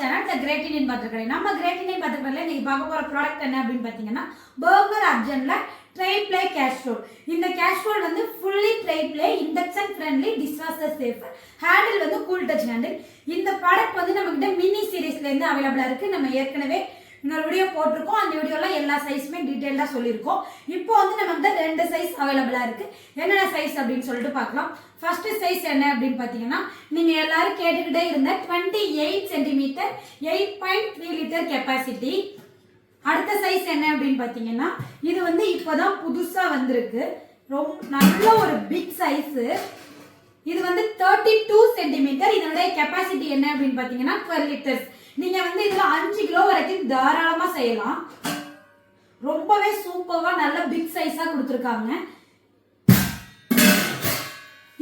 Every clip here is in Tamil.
சேனல் த கிரேட் இண்டியன் பத்திரக்கடை. நம்ம கிரேட் இண்டியன் பத்திரக்கடையில் இன்னைக்கு பார்க்க போகிற ப்ராடக்ட் என்ன அப்படின்னு பார்த்தீங்கன்னா பர்கர் அர்ஜென்ட்ல ட்ரை ப்ளே கேஸ்ட்ரோல். இந்த கேஸ்ட்ரோல் வந்து fully try play, induction friendly, dishwasher safe, handle வந்து கூல் டச் ஹேண்டில். இந்த ப்ராடக்ட் வந்து நம்மகிட்ட மினி சீரீஸ்லேருந்து அவைலபிளாக இருக்குது. நம்ம ஏற்கனவே இன்னொரு வீடியோ போட்டிருக்கோம். அந்த வீடியோல எல்லா சைஸுமே டீட்டெயிலாக சொல்லியிருக்கோம். இப்போ வந்து நம்மகிட்ட 2 சைஸ் அவைலபிளாக இருக்குது. என்னென்ன சைஸ் அப்படின்னு சொல்லிட்டு பார்க்கலாம். ஃபர்ஸ்ட் சைஸ் என்ன அப்படின்னு பார்த்தீங்கன்னா, நீங்கள் எல்லாரும் கேட்டுக்கிட்டே இருந்த 28 சென்டிமீட்டர் 8.3 லிட்டர் கெப்பாசிட்டி. அடுத்த சைஸ் என்ன அப்படின்னு பார்த்தீங்கன்னா, இது வந்து இப்போதான் புதுசாக வந்திருக்கு. ரொம்ப நல்ல ஒரு பிக் சைஸு. இது வந்து 32 சென்டிமீட்டர். இதனுடைய கெப்பாசிட்டி என்ன அப்படின்னு பார்த்தீங்கன்னா 12 லிட்டர்ஸ். நீங்க வந்து இதுல 5 கிலோ வரைக்கும் தாராளமா செய்யலாம். ரொம்பவே சூப்பரா நல்ல பிக் சைஸா கொடுத்துருக்காங்க.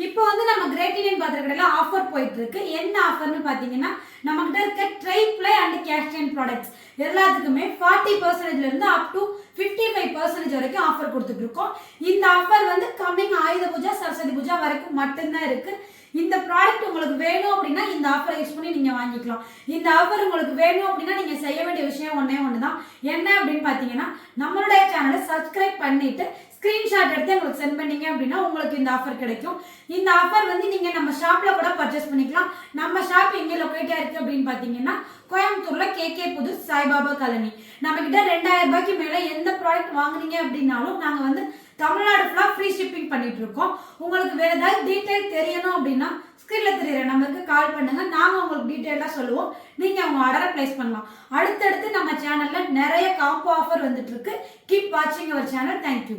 இப்போ வந்து நம்ம கிரேட் இண்டியன் பத்திரக்கடையில ஆஃபர் போயிட்டு இருக்கு. என்ன ஆஃபர்னு பாத்தீங்கன்னா, நம்ம கிட்ட இருக்க tri ply and cast iron products எல்லாத்துக்குமே 40% இருந்து அப் டு 55% வரைக்கும் ஆஃபர் கொடுத்துட்டு இருக்கோம். இந்த ஆஃபர் வந்து கம்மிங் ஆயுத பூஜா, சரஸ்வதி பூஜா வரைக்கும் மட்டும்தான் இருக்கு. இந்த ப்ராடக்ட் உங்களுக்கு வேணும் அப்படின்னா இந்த ஆஃபரை யூஸ் பண்ணி நீங்க வாங்கிக்கலாம். இந்த ஆஃபர் உங்களுக்கு வேணும் அப்படின்னா நீங்க செய்ய வேண்டிய விஷயம் ஒன்னே ஒண்ணுதான். என்ன அப்படின்னு பாத்தீங்கன்னா, நம்மளுடைய சேனலை சப்ஸ்கிரைப் பண்ணிட்டு ஸ்கிரீன்ஷாட் எடுத்து உங்களுக்கு சென்ட் பண்ணீங்க அப்படின்னா உங்களுக்கு இந்த ஆஃபர் கிடைக்கும். இந்த ஆஃபர் வந்து நீங்க நம்ம ஷாப்ல கூட பர்ச்சேஸ் பண்ணிக்கலாம். நம்ம ஷாப் எங்க லொகேட்டா இருக்கு அப்படின்னு பாத்தீங்கன்னா, கோயம்புத்தூர்ல கேகே புது சாய்பாபா காலனி. நம்ம கிட்ட 2000 ரூபாய்க்கு மேல எந்த ப்ராடக்ட் வாங்குனீங்க அப்படின்னாலும் நாங்க வந்து தமிழ்நாடு ஃபுல்லா ஃப்ரீ ஷிப்பிங் பண்ணிட்டு இருக்கோம். உங்களுக்கு வேற ஏதாவது டீடைல் தெரியணும் அப்படின்னா ஸ்கிரீன்ல தெரியுற நம்பருக்கு கால் பண்ணுங்க. நாங்க உங்களுக்கு டீடைலா சொல்லுவோம். நீங்க உங்க ஆர்டரை பிளேஸ் பண்ணலாம். அடுத்தடுத்து நம்ம சேனல்ல நிறைய காம்போ ஆஃபர் வந்துட்டு இருக்கு. கீப் வாட்சிங் அவர் சேனல். தேங்க்யூ.